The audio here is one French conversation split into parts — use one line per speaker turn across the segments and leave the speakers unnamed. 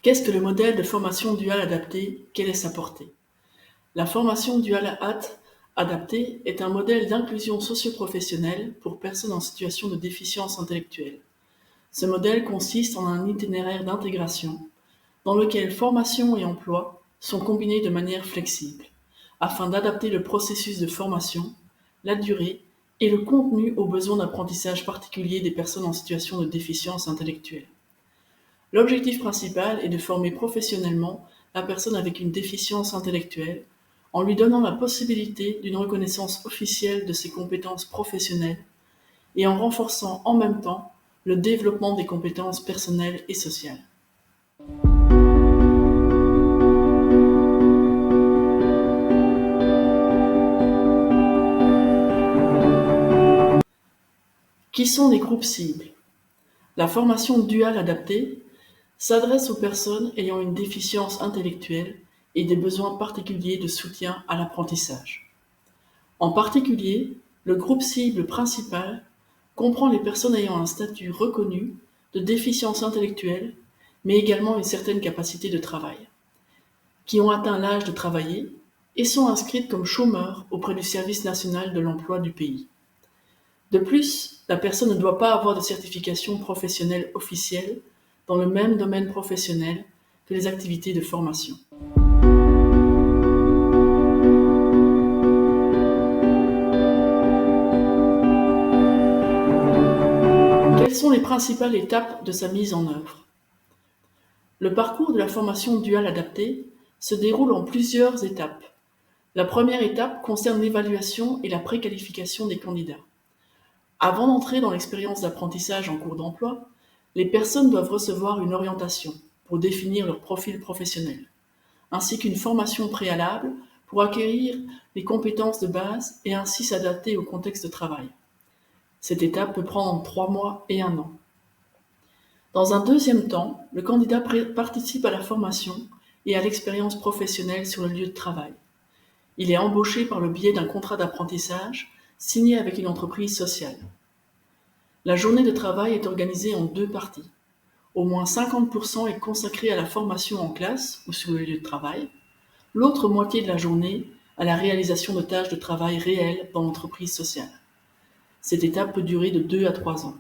Qu'est-ce que le modèle de formation duale adaptée? Quelle est sa portée? La formation duale adaptée est un modèle d'inclusion socio-professionnelle pour personnes en situation de déficience intellectuelle. Ce modèle consiste en un itinéraire d'intégration dans lequel formation et emploi sont combinés de manière flexible, afin d'adapter le processus de formation, la durée et le contenu aux besoins d'apprentissage particuliers des personnes en situation de déficience intellectuelle. L'objectif principal est de former professionnellement la personne avec une déficience intellectuelle en lui donnant la possibilité d'une reconnaissance officielle de ses compétences professionnelles et en renforçant en même temps le développement des compétences personnelles et sociales. Qui sont les groupes cibles? La formation duale adaptée s'adresse aux personnes ayant une déficience intellectuelle et des besoins particuliers de soutien à l'apprentissage. En particulier, le groupe cible principal comprend les personnes ayant un statut reconnu de déficience intellectuelle, mais également une certaine capacité de travail, qui ont atteint l'âge de travailler et sont inscrites comme chômeurs auprès du Service national de l'emploi du pays. De plus, la personne ne doit pas avoir de certification professionnelle officielle dans le même domaine professionnel que les activités de formation. Quelles sont les principales étapes de sa mise en œuvre? Le parcours de la formation duale adaptée se déroule en plusieurs étapes. La première étape concerne l'évaluation et la préqualification des candidats. Avant d'entrer dans l'expérience d'apprentissage en cours d'emploi, les personnes doivent recevoir une orientation pour définir leur profil professionnel, ainsi qu'une formation préalable pour acquérir les compétences de base et ainsi s'adapter au contexte de travail. Cette étape peut prendre entre 3 mois et 1 an. Dans un deuxième temps, le candidat participe à la formation et à l'expérience professionnelle sur le lieu de travail. Il est embauché par le biais d'un contrat d'apprentissage signé avec une entreprise sociale. La journée de travail est organisée en 2 parties. Au moins 50% est consacré à la formation en classe ou sur le lieu de travail, l'autre moitié de la journée à la réalisation de tâches de travail réelles dans l'entreprise sociale. Cette étape peut durer de 2 à 3 ans.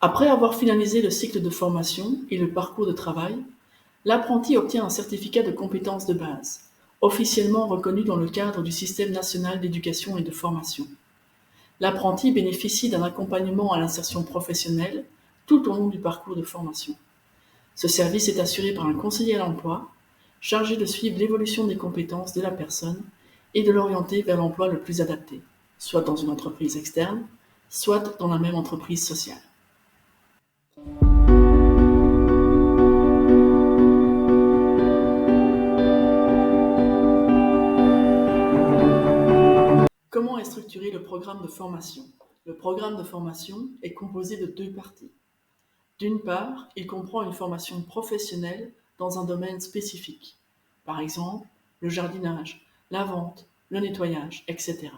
Après avoir finalisé le cycle de formation et le parcours de travail, l'apprenti obtient un certificat de compétences de base, officiellement reconnu dans le cadre du Système national d'éducation et de formation. L'apprenti bénéficie d'un accompagnement à l'insertion professionnelle tout au long du parcours de formation. Ce service est assuré par un conseiller à l'emploi, chargé de suivre l'évolution des compétences de la personne et de l'orienter vers l'emploi le plus adapté, soit dans une entreprise externe, soit dans la même entreprise sociale. Comment est structuré le programme de formation? Le programme de formation est composé de 2 parties. D'une part, il comprend une formation professionnelle dans un domaine spécifique, par exemple le jardinage, la vente, le nettoyage, etc.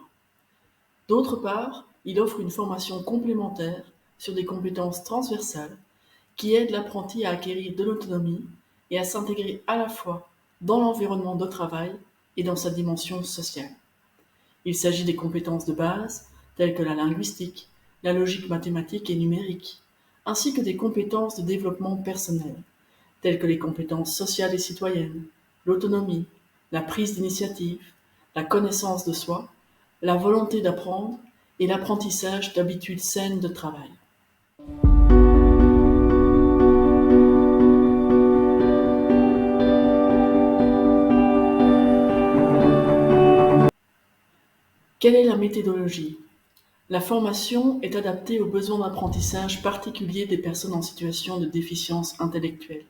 D'autre part, il offre une formation complémentaire sur des compétences transversales qui aident l'apprenti à acquérir de l'autonomie et à s'intégrer à la fois dans l'environnement de travail et dans sa dimension sociale. Il s'agit des compétences de base, telles que la linguistique, la logique mathématique et numérique, ainsi que des compétences de développement personnel, telles que les compétences sociales et citoyennes, l'autonomie, la prise d'initiative, la connaissance de soi, la volonté d'apprendre et l'apprentissage d'habitudes saines de travail. Quelle est la méthodologie? La formation est adaptée aux besoins d'apprentissage particuliers des personnes en situation de déficience intellectuelle.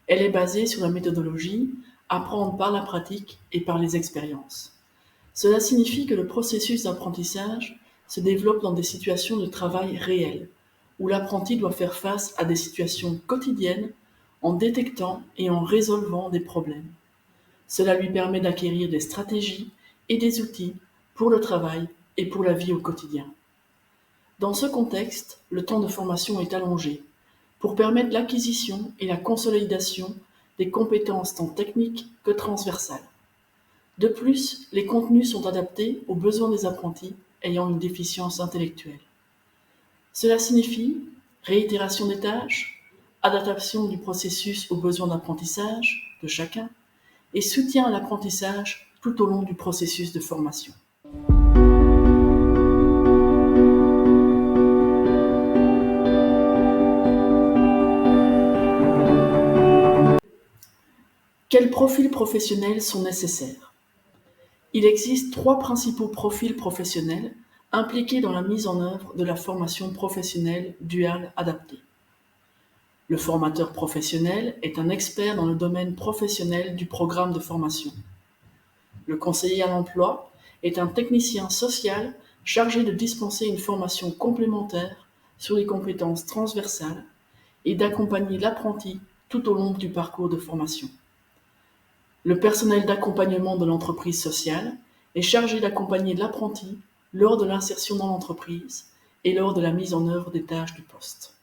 Elle est basée sur la méthodologie apprendre par la pratique et par les expériences. Cela signifie que le processus d'apprentissage se développe dans des situations de travail réelles, où l'apprenti doit faire face à des situations quotidiennes en détectant et en résolvant des problèmes. Cela lui permet d'acquérir des stratégies et des outils pour le travail et pour la vie au quotidien. Dans ce contexte, le temps de formation est allongé, pour permettre l'acquisition et la consolidation des compétences tant techniques que transversales. De plus, les contenus sont adaptés aux besoins des apprentis ayant une déficience intellectuelle. Cela signifie réitération des tâches, adaptation du processus aux besoins d'apprentissage de chacun et soutien à l'apprentissage tout au long du processus de formation. Quels profils professionnels sont nécessaires? Il existe 3 principaux profils professionnels impliqués dans la mise en œuvre de la formation professionnelle duale adaptée. Le formateur professionnel est un expert dans le domaine professionnel du programme de formation. Le conseiller à l'emploi est un technicien social chargé de dispenser une formation complémentaire sur les compétences transversales et d'accompagner l'apprenti tout au long du parcours de formation. Le personnel d'accompagnement de l'entreprise sociale est chargé d'accompagner l'apprenti lors de l'insertion dans l'entreprise et lors de la mise en œuvre des tâches du poste.